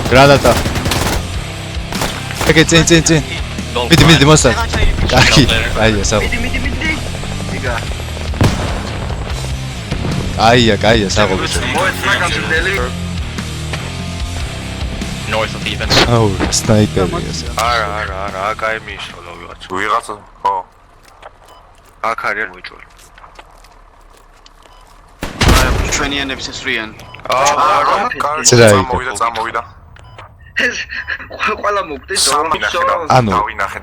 Granata. Okay, in. Mid, monster. Kaki. Aia, savu. Aia, savu. North of even. Oh, sniper. არა, კაი მისოლა ვიღაცა. ხო. აქ არის მოიჭოლა. ჩვენიანების ესვრიან. წამოვიდა. ეს ყველა მოგდეს ანუ დავინახე.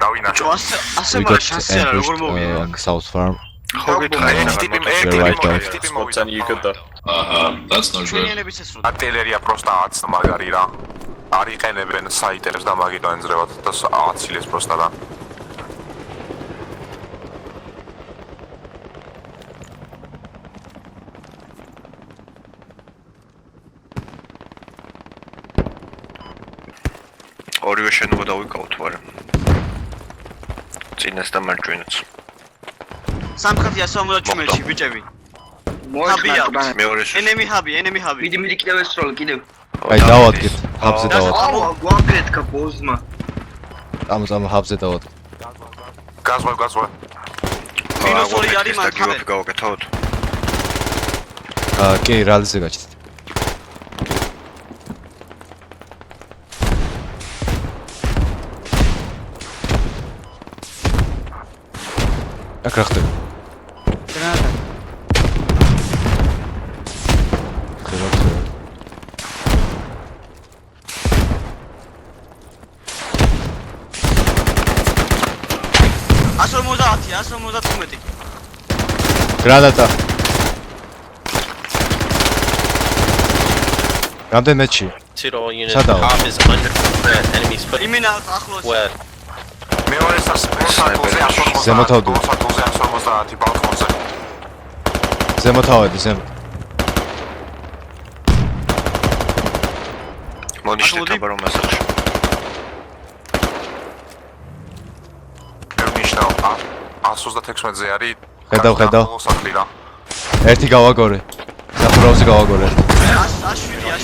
ასე მაგ შანსი არა როგორ მოვიდა. South Farm. ხო გითხარი, ტიპი მოვიდა. That's not good. ჩვენიანების ესვრიან. არტილერია პროსტა აცს მაგარი რა. არ იყენებენ საიტებს და მაგიტო ენძრევათ და აცილეს პროსტა და ორივე შენობა დავიკავთ ვარ. წინას და მარჯვენაც. სამხრეთი 170 ბიჭები. მოიხდა მეორე enemy hub. მიდი კიდევ ესროლ კიდევ. აი დავადგეთ, hubs-ზე დავადგეთ. გვაგრეთ კაპოზმა. ამ hubs-ზე დავადგეთ. გაზვა. მინუს 2 არის მაგ გიოფი გავაკეთოთ. კი, რალზე გაჩნდით. აქ რა ხდება? გრანატა. Granata. რამდენეთში? Zero unit. Sadao. Hub is under enemies foot. იმენა ახლოს. Where? მეორე სასპორტზე 150. ზემოთავდი. 150 ბალკონზე. ზემოთავედი, ზემო. მონიშნე თაბარო მასახში. მიშნავ 136-ზე არის. ხედავ. მოსახლი რა. ერთი გავაგორე. საფრაუზე გავაგორე. აშვილია.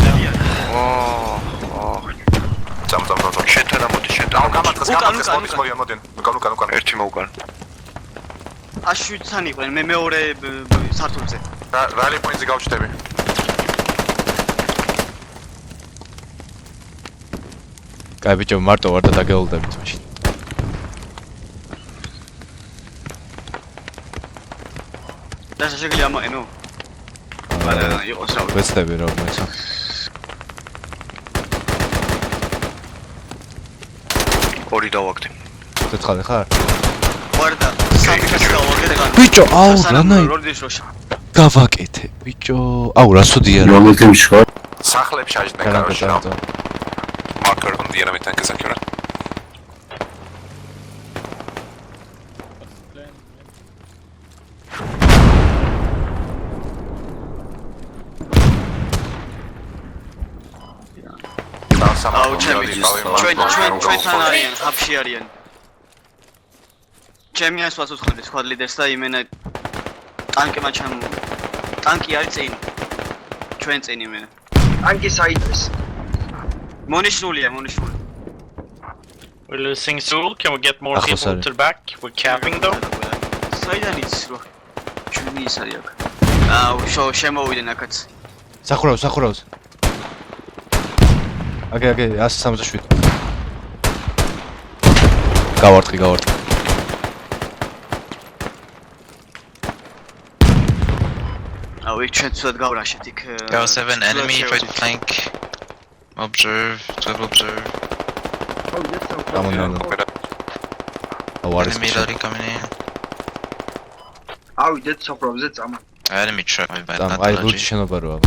წამ. შეთანა მოდი. გამარტყეს მოდიან. უკან. ერთი მოუკან. აშვიცანი იყვნენ, მე მეორე სართულზე. რალი პოინტზე გავჩნდები? კაი ბიჭო, მარტო ვარ და დაგეულდებით მაშინ. და შეიძლება მოენო. მაგრამ იყოს რა. ვეცდები რა მეც. ორი დავაგდე. ცოცხალე ხარ? ვარ და სამი გავაკეთე. ბიჭო, აუ, რანაი გავაკეთე, ბიჭო. აუ, რასოდია რა. რომელთემში ხარ? სახლებში აჯდნენ კაროში რა. მარკერ გუნდიანა მეტანკე საკურა. აუ, ჩვენთან არიან, ხაფში არიან. ჩემი ასვას უცხოდი სხვა ლიდერს და იმენა ტანკმა ტანკი არის წინ. ჩვენ წინ იმენა. ტანკი საიტეს. მონიშნულია. We're losing Soul. Can we get more people to the back? We're camping though. საიდან იცის რო? ჩვენი ის არის აქ. აუ, შემოვიდნენ აქაც. სახურავს. აკე 167. გავარტყი. აუ, იქ ჩვენ ცუდად გავრაშეთ იქ. There was 7 enemy try to flank. Observe. გამონანა. აუ, არის Enemy lorry coming in. ავიდეთ სოფრობზე წამა. Enemy truck. აი ლუჩი შენობა როა.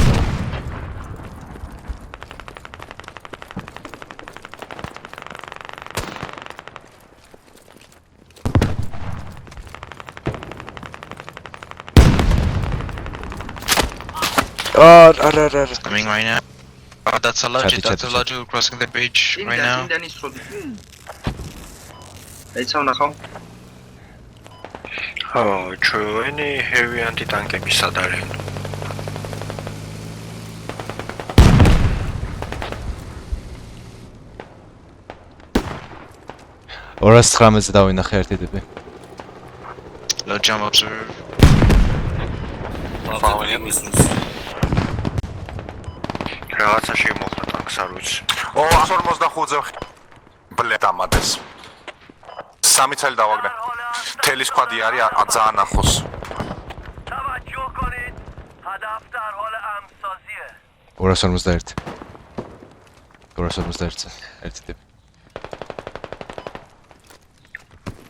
Coming right now. Oh, that's a logic crossing the bridge right now. Oh, ჩვენი heavy anti-tank-ები სად არიან? 219-ზე დავინახე ერთი ტიპი. Low jump observe. რაღაცა შემოხდა ტანკს არ ვიცი. 145-ზე ბლე დამადეს. 3 წელი დავაგდე. თელი სკვადი არის ძალიან ახლოს. توجه کنید هدف در حال امسازیه 251. 251-ზე ერთი ტიპი.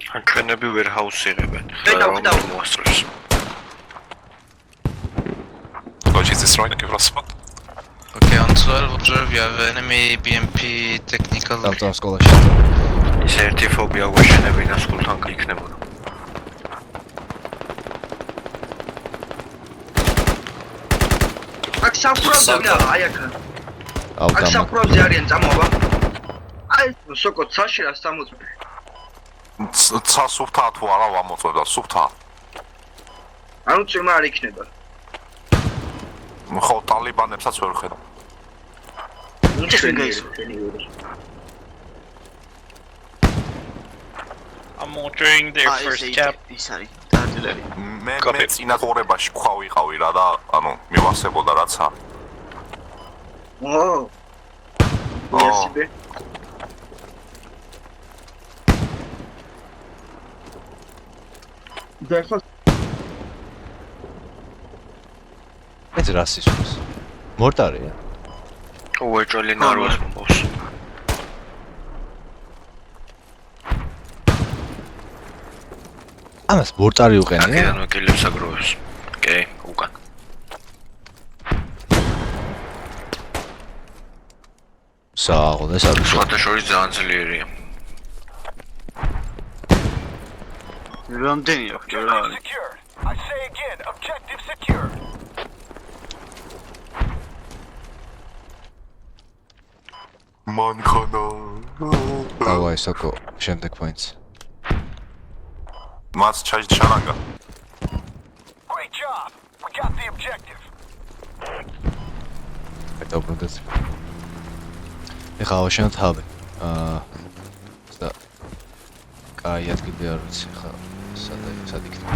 ან ჩვენები warehouse იღებენ. და მოასწრებს. Which is destroying the spot. Okay, on 12 observe, you have enemy BMP technical. დავწავ სკოლაში. ის ერთი ფობია გვაშენებინა სკოლთან იქნებოდა. აქ საფრთხე აი აქ. აუ აქ დამა. საფრთხე არიან წამოვა. აი სოკო ცაში რა 60. ცა სუფთა თუ არა ვამოწევდა სუფთა. ანუ წმა არ იქნება. ხო ტალიბანებსაც ვერ ხედავ. I'm ordering their first cap. ის არის დაძლევი. მე წინა ყურებაში ხვა ვიყავი რა და ანუ მივასებოდა რაცა. ო. იასიბე. დახლა ეს რას ისურს? მორტარია. უეჭველი ნარვას მომბავს. ამას მორტარი უყენია? აქედან ვეკილებს აგროვებს. ოკეი, უკან. სააღო ეს არის. შოთაშორის ძალიან ძლიერია. რამდენი აქვს რა არის? secured I say again objective secured მანქანა. დავაი სოკო შემდეგ points. მას ჩაჟანგა. great job we got the objective დავბრუნდეთ. ეხლა ავაშენოთ ჰაბი. და კაი ადგილი არ ვიცი ხა სად იქნება.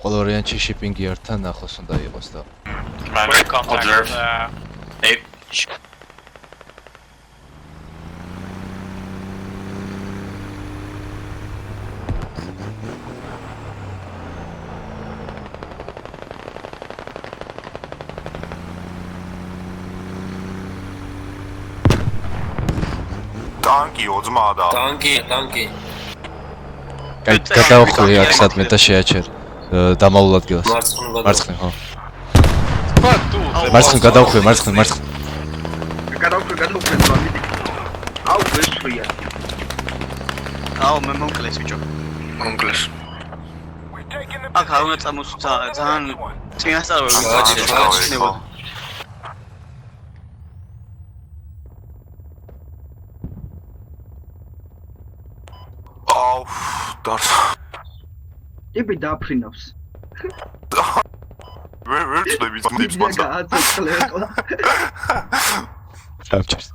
ყველა ვარიანტი შიპინგი ერთთან ახლოს უნდა იყოს და Observe. Hey. ტანკი ოძმა და ტანკი კაი გადავხვი აქ სადმე და შეაჩერ დამალულ ადგილას. მარცხნივ ხო. მარცხნივ გადავხვი მარცხნივ. გადავხვი ბამბი. აუ ვესვია. აუ მე მომკლეს ბიჭო. მონკლეს. we're taking the აქ არ უნდა წამოსულა ძალიან წინასწარ აუ დარს ტიპი დაფრინავს. ვერ წლები ძმებს მაცა. გააცოცხლება. დავჭერს.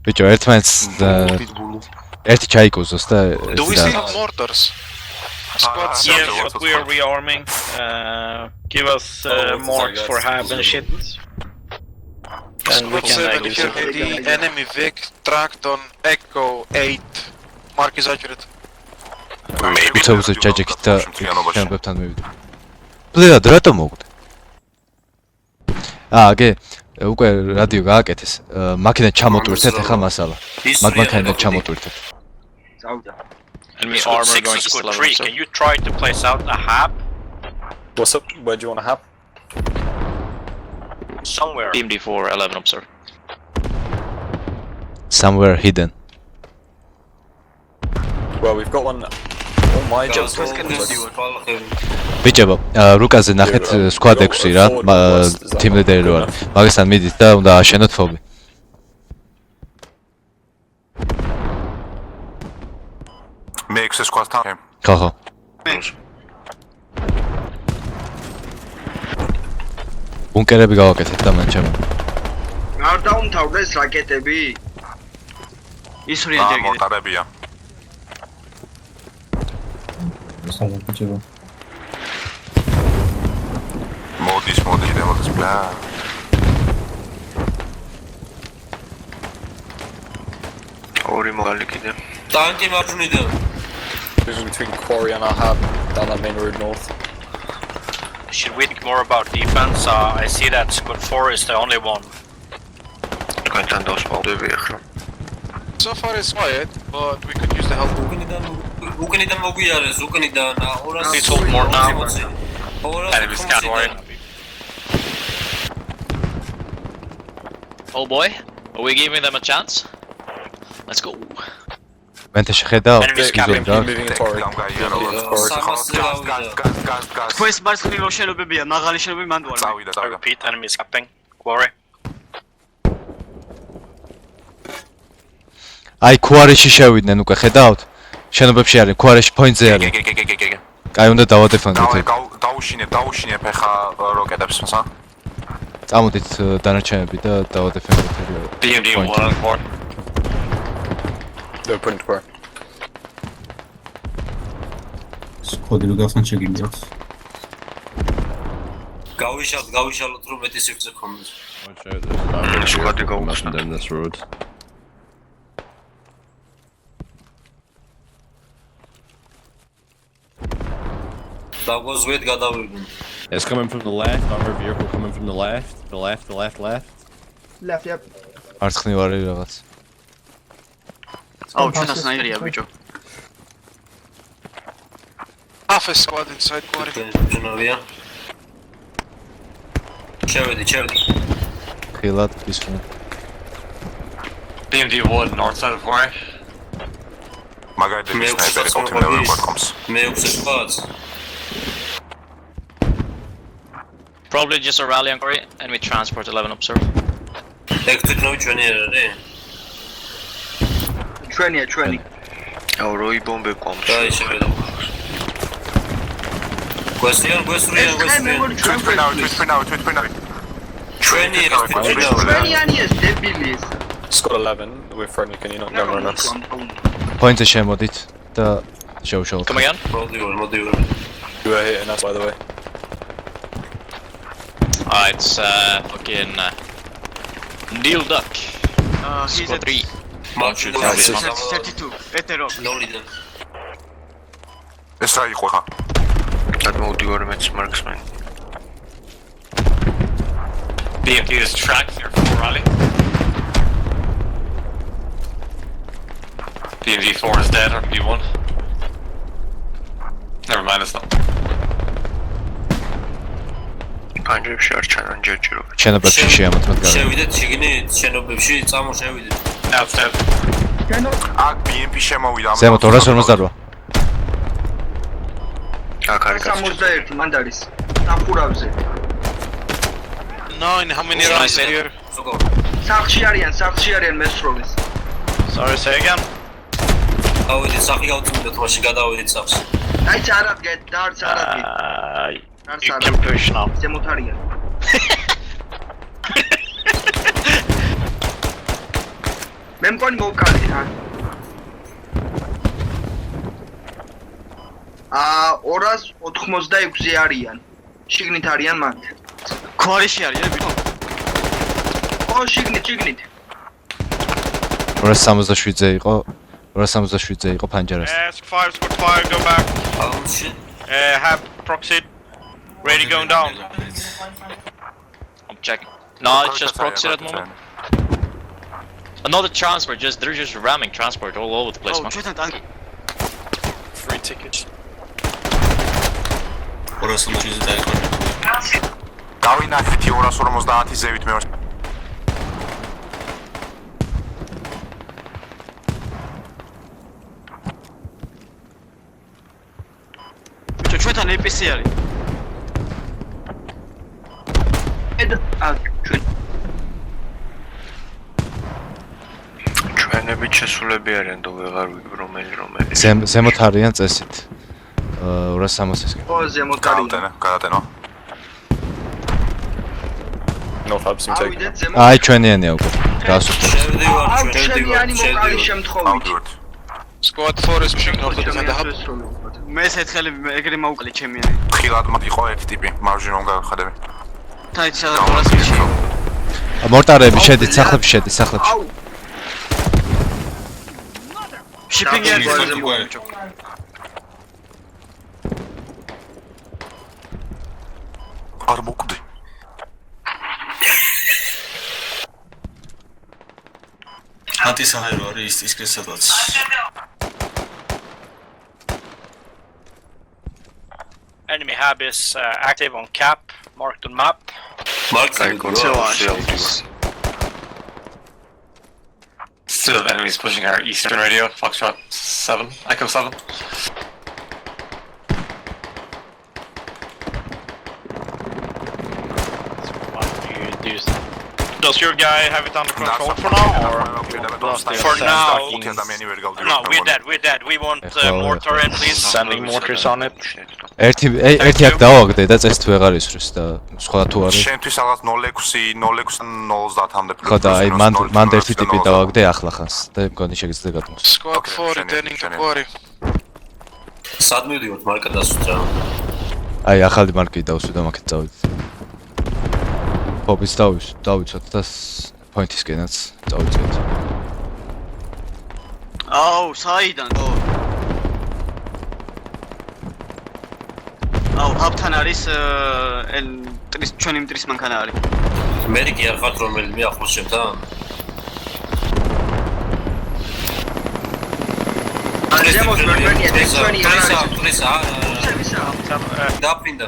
ბიჭო ერთმანეთს ერთი ჩაიკუზოს და Do we see mortars? Squads, yes, but we are rearming. Give us morts for hab and shit. And we can like If you have the enemy Vic tracked on Echo 8, mark is accurate. Maybe უცებუზე ჯაჯეკით და შენებებთან მივიდე. ბლეად რატო მოგვდე? აგე უკვე რადიო გააკეთეს. მაქინა ჩამოტვირთეთ ახლა მასალა. მაგ მაქინიდან ჩამოტვირთეთ. წავდა. enemy armor going to squad 3. Can you try to place out a hab What's up? Where do you want to have? somewhere? BMD 411 observe. Somewhere hidden. Well, we've got one on my job. ბიჭებო, რუკაზე ნახეთ squad 6 რა, team leader რო არა. მაგასთან მიდით და უნდა აშენოთ ფობი. მე 6 სკვადთან. ხო. ბუნკერები გავაკეთეთ და მან ჩემო. არ დაუმთავრდეს რაკეტები? ისვრიან ჯერ კიდე. მოტარებია. მოდის ბლა. ორი მოგალი კიდე. ტანკი მარჯვნიდან. Moving between quarry and our hub down that main road north. Should we think more about defense? I see that squad 4 is the only one. თქვენთან დავსპავდები ახლა. So far it's quiet, but we could use the help. უკნიდან მოგვიარეს, უკნიდან 200. It's all more now. Enemy scan warrior. Oh boy, are we giving them a chance? Let's go. მენთე შეხედავ? Enemy Keep scapping. moving in quarry. გას. თქვენს მარცხნივ შენობებია, მაღალი შენობები მანდ ვარ. წავიდა. Repeat, enemy scapping. Quarry. აი ქვარეში შევიდნენ უკვე ხედავთ? შენობებში არის, ქვარეში პოინტზე არის. კაი უნდა დავადეფანდოთ. დაუშინე ფეხა როკეტებს მასა. წამოდით დანარჩენები და დავადეფანდოთ. BMD 1 on 4. They're putting to quarry. სკოდი რო გახსნა შეგიძლიათ. გავიშალოთ რომ მეტი სივრცე გქონდეს. სკოდი გაუხსნა. დაგვაზღვეთ გადავიდნენ. It's coming from the left, armor vehicle coming from the left. Left, yep. მარცხნივ არის რაღაც. აუ, ჩვენთან სნაიერია ბიჭო. Half a squad inside quarry. ჯუნოვია. შევედი. ხილად ისმენ. BMD 1 north side of quarry. მაგალითად სნაიპერი კონტინენტური პორტკომს. მე 6 სპაც. Probably just a rally on quarry. Enemy transport 11 observe. ეგ თვითონ ჩვენი არის. ჩვენი. აუ როი ბომბე ყომს. აი შევედი. გვესრიან. ჩვენი არიან დებილი ეს. Squad 11, we're friendly, can you not go on us? პოინტზე შემოდით და შევშალოთ. Come again? მოდი. You were hitting us, by the way. It's fucking Neil Duck. He's Squad 3. მარჯვნიდან 32. ეტერო. ნოლიდან. ეს რა იყო ხა? გადმოვდივარ მეც მარქსმენ. BMD is tracked here for rally. BMD 4 is dead on B1. Never mind, it's not. განჯებში არ ჩანან ჯერჯერობით. შენობებში შეამოწმეთ გარეშე. შევიდეთ შიგნით, შენობებში წამოშევიდეთ. Outside. აქ BMP შემოვიდა. ზემოთ 258. აქ არის 61 მანდ არის. საფურავზე. 9, how many rounds here? სახლში არიან მესროლის. Sorry, say again. გავიდით სახი გავწმიდოთ, მაშინ გადავიდით სახლში. აი წარადგეთ, დარც არადგეთ. You can push now. ზემოთ არიან. მე მგონი მოვკალეთ რა. 286-ზე არიან. შიგნით არიან მათ. ქვარეში არიან ბიჭო. ო, შიგნით. 267-ზე იყო. 267-ზე იყო ფანჯარას. Squad 5, go back. აუში. Have proxy. Ready going down. I'm checking. No, it's just proxy at the moment. Another transport, they're just ramming transport all over the place, man. ჩვენთან ტანკი. Free tickets. ორასომოჩიზე დაიყვანე. გავინახეთ 250 ზევით მე. ბიჭო, ჩვენთან APC არის. ჩვენები შესულები არიან და ვეღარ ვიგ რომელი. ზემოთ არიან წესით. 260-ისკენ. ო, ზემოთ არიან. გადატენო. No fabs in taking. აი ჩვენიანია უკვე. გასულა. Squad 4 is pushing north of the hub. მე სათხელი ეგრე მოუკლე ჩემიანი. ხილად იყო ერთი ტიპი, მარჯვენა რომ გავხადები. თაიც სადაც გასში. მორტარები შედით სახლებში, შედით სახლებში. Shipping yard is არ მოკვდი. ანტისაჰაერო არის ის კრესადაც. Enemy hab is active on cap, marked on map. Still enemies pushing our eastern radio, Foxtrot 7, Echo 7. What do you do? Does your guy have it under control for now, or for now? No, we're dead. We want mortar and please sending mortars on it. ერთი აქ დავაგდე და წეს თუ ვეღარ ისვრეს და სხვა თუ არის. შენთვის რაღაც 06 030-მდე. ხო და აი მან ერთი ტიპი დავაგდე ახლა ხანს და მგონი შეგიძლია გადმოს. Squad 4 returning to quarry. სად მივდივართ მარკა დასუსტ რა. აი ახალი მარკი დავსვი და მაგით წავიდეთ. ფობის დავიცოთ და პოინტისკენაც წავიწყეთ. აუ, საიდან გო? აუ, აპთან არის ჩვენი მტრის მანქანა არის. მერიკი არ ხართ რომელიმე ახლოს შევთან? ზემოთ ვერმენია X20 არის. დაფრინდა.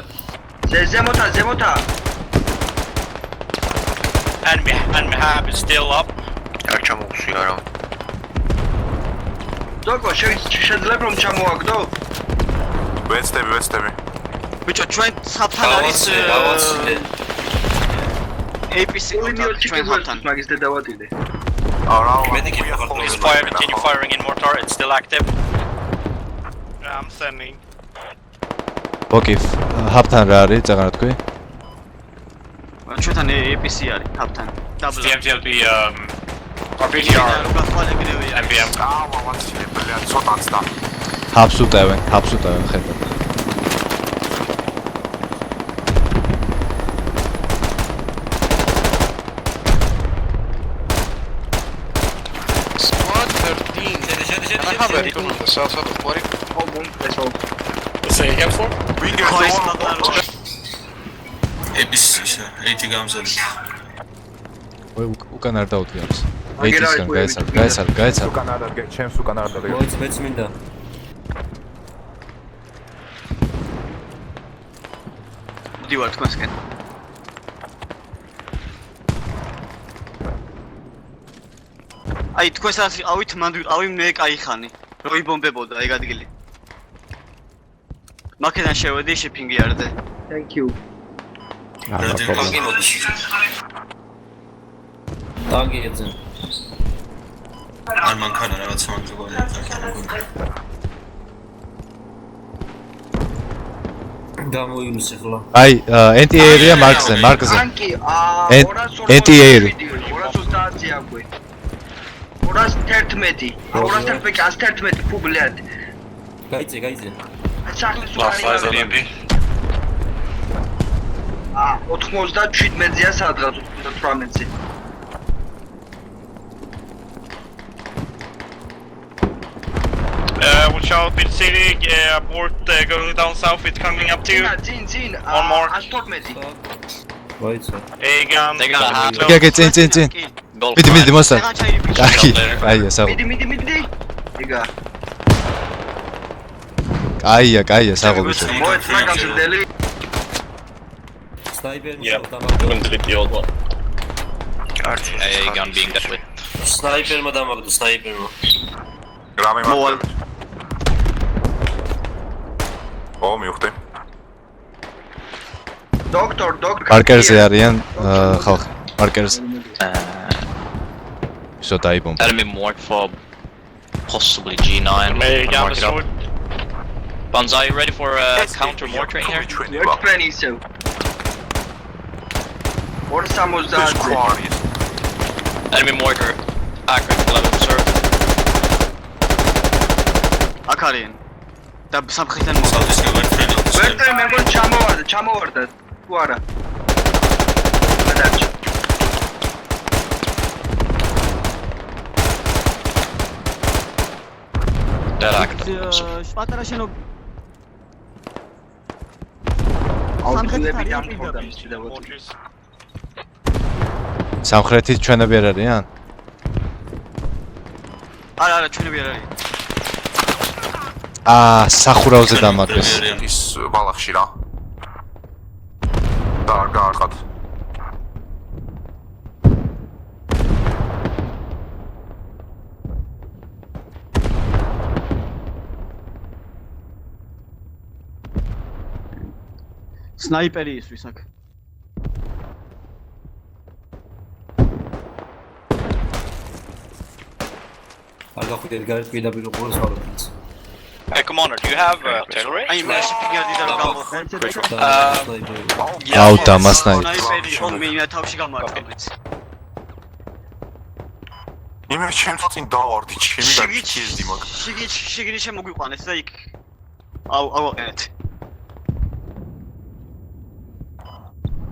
ზემოთა. Enemy hab is still up. არ ჩამოვხსი არა. დოგო, შეიძლება რომ ჩამოაგდო? ვეცდები. ბიჭო, ჩვენ საფთან არის APC ჩვენ საფთან. მაგის დედავატიდე. Please fire, continue firing in mortar. It's still active. I'm sending. ოკეი, ჰაბთან რა არის, წაღარ თქვი? ჩვენთან APC არის ჰაბთან. DMTLB, RPTR, MBM. ჰაბს უტევენ, ხედავ. Squad 13. I have a recon on the south side of quarry. Say again for? ABC, 80 გამზადე. უკან არ დავთვი აქვს. ეითისგან გაეცალ. უკან არ დადგე, ჩემს უკან არ დადგე. მეც მინდა. მიდივარ თქვენსკენ. აი თქვენსაც ავით ავი მე кайხანი. რო იბომბებოდა ეგ ადგილი. მაქედან შევედი shipping yard-ზე. Thank you. ტანკი ეძენ. არ მანქანა რაღაც სამაგზაური გამოივნეს ახლა. აი, anti-air marks-ზე. Anti-air. 230 აკვე. 211. 211 ფუბლად. გაიწე. Last size of DMP. 97-ზეა სადღაც 18-ზე. Watch out in city, port going down south, it's coming up to you. Წინ. One more. 112. ვაიცო. A-gun. They're gonna have ოკეი, წინ. Golf. მიდი, მოსა. კაი, აია, საღო. მიდი. ეგა. კაია, საღო ბიჭო. მოეცნა გამზრდელი. Sniper. Yeah, I'm gonna delete the old one. A gun being dealt with. Sniper-მა დამაგდო, sniper-მა. გრამი მოვალ. მივხვდი. დოქტორ. მარკერზე არიან ხალხი. მარკერზე. So დაიბომბა. Enemy marked for possibly G9. A-gun Mark it up. sword. Banzai, you ready for a counter mortaring here? What's planning so? Enemy mortar. Accurate 11 observed. აქ არიან. და სამხრეთიდან მოხდა. ვერტე მე მგონი ჩამოვარდა. თუ არა. გადარჩა. Spatara შენო სამხრეთით ამფორდა სამხრეთით ჩვენები არ არიან? არა, ჩვენები არ არის. სახურავზე დამაგრეს. ის ბალახში რა. და არ გაარხათ. სნაიპერი ისვის აქ. არ გახვიდეთ გარეთ პირდაპირ უყუროს ხალხს. Hey, Commander, do you have artillery? აი მე შეფიგარდი და გამოვხერცე. აუ დამასნაი. სნაიპერი ხოლმე იმა თავში გამარჯვებს. იმერ ჩემს წინ დავარდი ჩემი და ქიზდი მაგ. შიგნით შემოგვიყვანეს და იქ ავაყენეთ.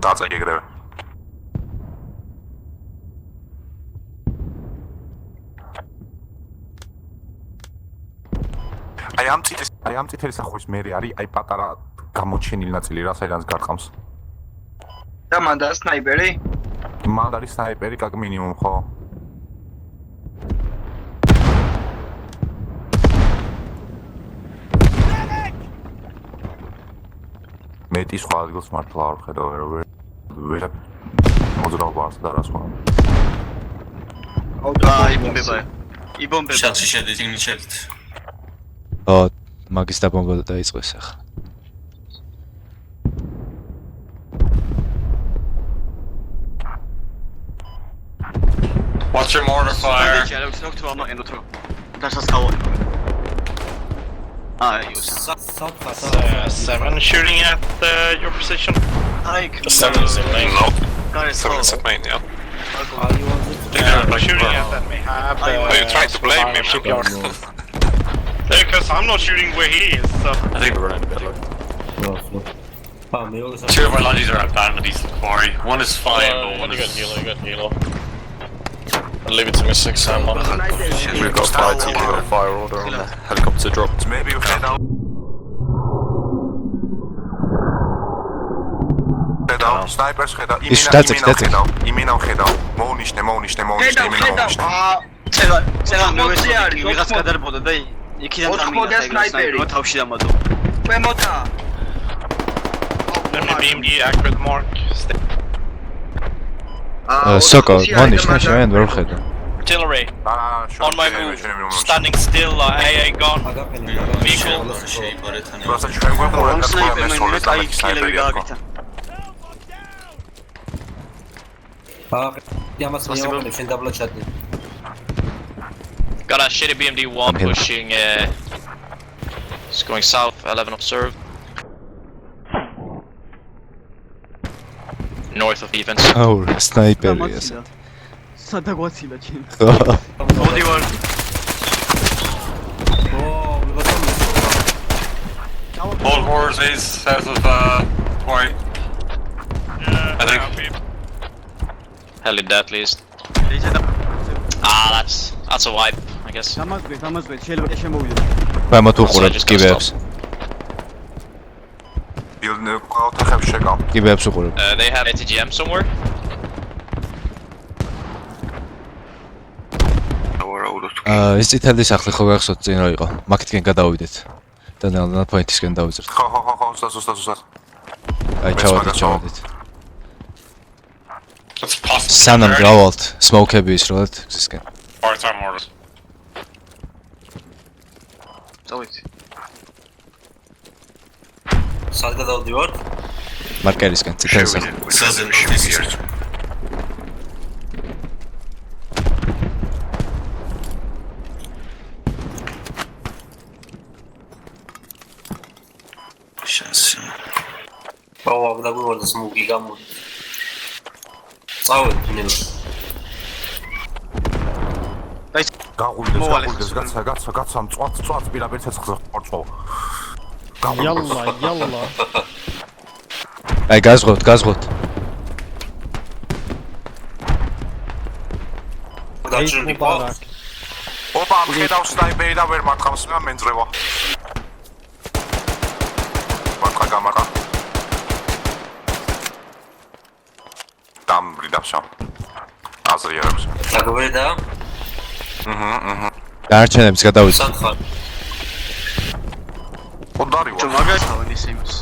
დაწეგე ეგრევე. აი ამ წითელი სახურის მერე არის აი პატარა გამოჩენილი ნაწილი რა საიდანაც გარყამს. და მან და სნაიპერი? მან არის სნაიპერი კაკ მინიმუმ ხო? მეტი სხვა ადგილს მართლა არ ხედავ ვერ მოძრაობა არც და რა სხვა. იბომბება. შანსი შედის ინიციატივით. მაგის დაბომბვა დაიწყეს ახლა. What's your mortar fire? Seven shooting at your position. Seven is in main. No. Seven is in main, yeah. They're shooting at that may have. Oh, you tried to blame me, man. Because I'm not shooting where he is, so. I think we're running a bit low. Two of our lodges are abandoned at East Quarry. One is fine, but one is... You got healer. I'll leave it to me 6 ammo. We've got fire team, we've got fire order on the helicopter drop. Maybe we head out. ხედავ, სნაიპერს ხედავ, იმინავ ხედავ. მოუნიშნე, წერა მე ვესწრაფი, ვიღაც გადარბოდა და იქიდან წამიდა სნაიპერი. თავში დამადო. ქვემოთა. BMD accurate mark. Soko, მონიშნე შენ ვერ ხედავ. Artillery. On my move. Standing still, AA gun. Vehicle. просто ჩვენ გვეყურებთ და სნაიპერი მე კაი კილები გააკეთა. Got a shitty BMD-1 pushing, it's going south, 11 observed. North of defense. სნაიპერი ესე. სადაგვაცილა ჩემ. Body wall. All horses south of Quarry. I think. Hell in that least. That's a wipe, I guess. დამაზღვეთ, შეიძლება შემოვიდეთ. ქვემოთ უყურებთ კიბეებს. ოთახებს შეკავ. კიბეებს უყურებთ. They have ATGM somewhere. ეს წითელი სახლი ხო გახსოვთ წინ რა იყო? მაგითკენ გადავიდეთ. და ნელ-ნელა პოინტისკენ დავიძრეთ. ხო, ზუსტად. აი ჩავადით. That's possible. სანამ გავალთ, სმოუკები ისროლეთ გზისკენ. Part-time mortars. წავით. სად გადავდივართ? მარკერისკენ წითელი სახლი. შანსი. დაგვიგვარდა სმოუკი გამო. წავედი თუნელ. გაყულდეს გაცა მწვათ პირაბერ ცეცხლზე ხორწყო. Yalla. აი გაზღოთ. გაჩერდი ყო. ოპა მხედავ სნაიპერი და ვერ მართხავს მე მენძრევა. მარხა გამარა. დამბრიდა შო. აზრიერებს. დაგვრედა? დარჩენებს გადავიდეთ. სათხარ. ხოდარი Čo მაგათავენ ის იმას.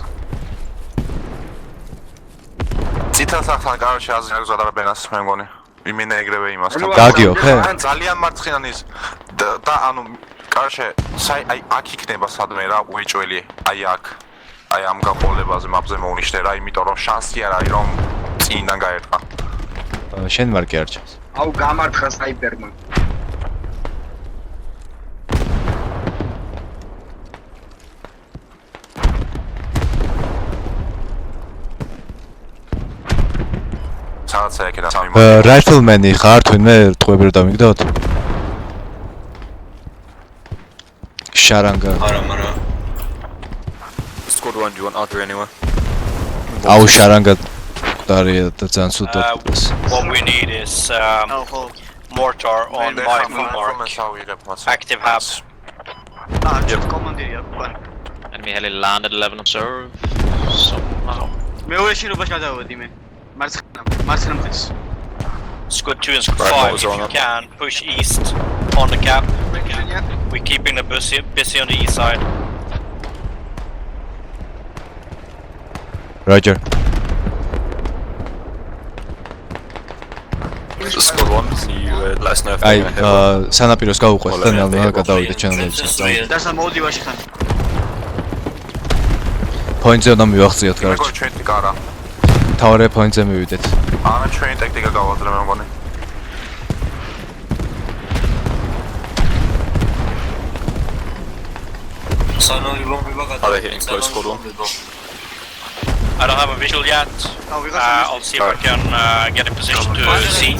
ციტას ახლა კაროჩე აზრიერებს გადარბენას მე მგონი. იმენა ეგრევე იმას. გაგიო, ფე? ძალიან მარცხნიდან ის და ანუ კაროჩე აი აქ იქნება სადმე რა უეჭველი აი აქ. აი ამ გაყოლებაზე მაპზე მოვნიშნე რა, იმიტომ რომ შანსი არ არის რომ წინიდან გაერტყა. შენ მარკი არ ჩანს. აუ გამარცხა სნაიპერმა. სადაც ეკედა სამი რაიფლმენი ხარ თუნდაც ტყვები რომ დამიგდოთ? შარანგა. არა, მარა. Squad 1, do you want artillery anywhere? აუ შარანგა დარია და ძალიან სუდად. What we need is mortar on my mark. Active hub. კომანდირია უკან. Enemy heli landed 11 observe. Somehow. მეორე შენობაში გადავედი მე. მარცხნა მხარეს. Squad 2 and Squad 5, if you can, push east on the cap. We're keeping the busy on the east side. Roger. Squad 1, can you let us know if აი სანაპიროს გავუყვეთ და გადავიდეთ ჩანელებს. დასა მოვდივაში ხან. პოინტზე უნდა მივახციოთ კარგი. მეგონი ჩვენ ტიკარა. თავარე პოინტზე მივიდეთ. არა ჩვენ ტაქტიკა გავაძლე მე მგონი. სანორი ბომბება გადა. Are they hitting close, Squad 1? I don't have a visual yet. I'll see if I can get in position to see.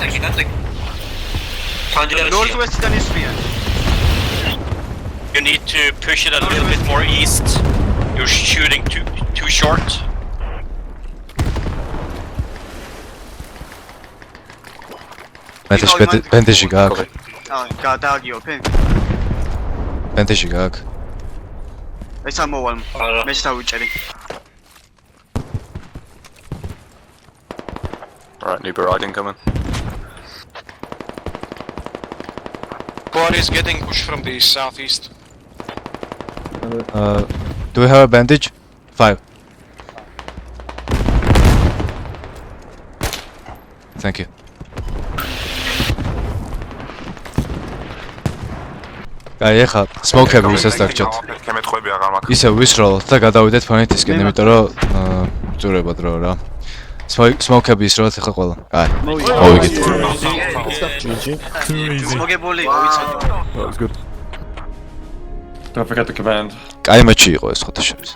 ნორდვესტიდან ისვიან. You need to push it a little bit more east. You're shooting too short. პენტეში გააქვს. გადაგიო ფენ. პენტეში გააქვს. ეს ამოვალ. მე შევიჭერი. Alright, new barrage incoming. Squad is getting pushed from the southeast. Do we have a bandage? 5. Thank you. აი ეხა smoke-ები ვისაც დაგჭოთ. მეთხვები აღარ მაქვს. ისე ვისროლოთ და გადავიდეთ პოინტისკენ, იმიტომ რომ ვწურებად რო რა. Smoke-ები ისროლოთ ეხა ყველა. აი. მოვიგეთ. მოგებული ვიცოდი. That was good. Don't forget the command. კაი მაჩი იყო ეს ხოთა შორის.